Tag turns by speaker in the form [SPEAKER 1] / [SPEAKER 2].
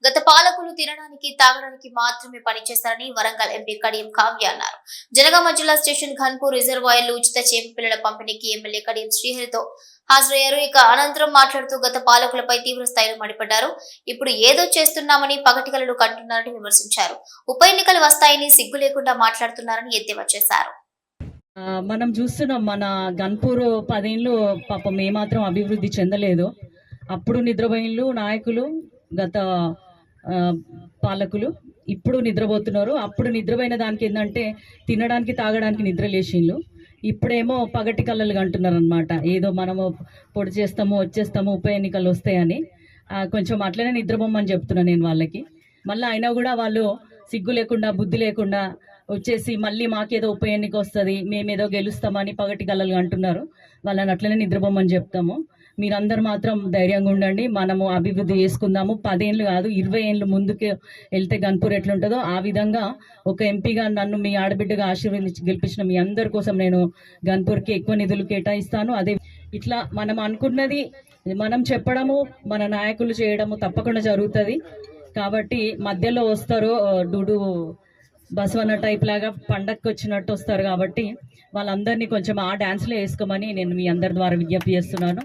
[SPEAKER 1] గత పాలకులు తినడానికి తాగడానికి మాత్రమే పనిచేస్తారని వరంగల్ ఎంపీ కడియం కావ్య అన్నారు. జనగామ జిల్లా స్టేషన్ ఘన్పూర్ రిజర్వాయర్లు ఉచిత చేప పిల్లల పంపిణీకి ఎమ్మెల్యే కడియం శ్రీహరితో హాజరయ్యారు. ఇక అనంతరం మాట్లాడుతూ గత పాలకులపై తీవ్ర స్థాయిలో మండిపడ్డారు. ఇప్పుడు ఏదో చేస్తున్నామని పగటికలలు కంటున్నారని విమర్శించారు. ఉప ఎన్నికలు వస్తాయని సిగ్గు లేకుండా మాట్లాడుతున్నారని ఎద్దేవా చేశారు.
[SPEAKER 2] మనం చూస్తున్నాం, మన గన్పూర్ 10 ఏళ్ళు పాపం ఏమాత్రం అభివృద్ధి చెందలేదు. అప్పుడు నిద్రపోయిన్లు నాయకులు, గత పాలకులు ఇప్పుడు నిద్రపోతున్నారు. అప్పుడు నిద్రపోయిన దానికి ఏంటంటే తినడానికి తాగడానికి నిద్రలేసిన్లు. ఇప్పుడేమో పగటి కళ్ళలు అంటున్నారు అనమాట. ఏదో మనము పొడి చేస్తాము వచ్చేస్తాము ఉప ఎన్నికలు వస్తాయని కొంచెం అట్లనే నిద్రపోమని చెప్తున్నా నేను వాళ్ళకి. మళ్ళీ అయినా కూడా వాళ్ళు సిగ్గు లేకుండా బుద్ధి లేకుండా వచ్చేసి మళ్ళీ మాకేదో ఉప ఎన్నిక వస్తుంది, మేమేదో గెలుస్తామని పగటి కళ్ళలు అంటున్నారు. వాళ్ళని అట్లనే నిద్రపోమని చెప్తాము. మీరందరూ మాత్రం ధైర్యంగా ఉండండి. మనము అభివృద్ధి చేసుకుందాము. 10 ఏళ్ళు కాదు 20 ఏళ్ళు ముందుకు వెళ్తే గన్పూర్ ఎట్లుంటుందో ఆ విధంగా ఒక ఎంపీగా నన్ను మీ ఆడబిడ్డగా ఆశీర్వదించి గెలిపించిన మీ అందరి కోసం నేను గన్పూర్కి ఎక్కువ నిధులు కేటాయిస్తాను. అదే ఇట్లా మనం అనుకున్నది మనం చెప్పడము, మన నాయకులు చేయడము తప్పకుండా జరుగుతుంది. కాబట్టి మధ్యలో వస్తారు డూడు బసవన్న టైప్ లాగా పండగకి వచ్చినట్టు వస్తారు. కాబట్టి వాళ్ళందరినీ కొంచెం ఆ డాన్స్లో వేసుకోమని నేను మీ అందరి ద్వారా విజ్ఞప్తి చేస్తున్నాను.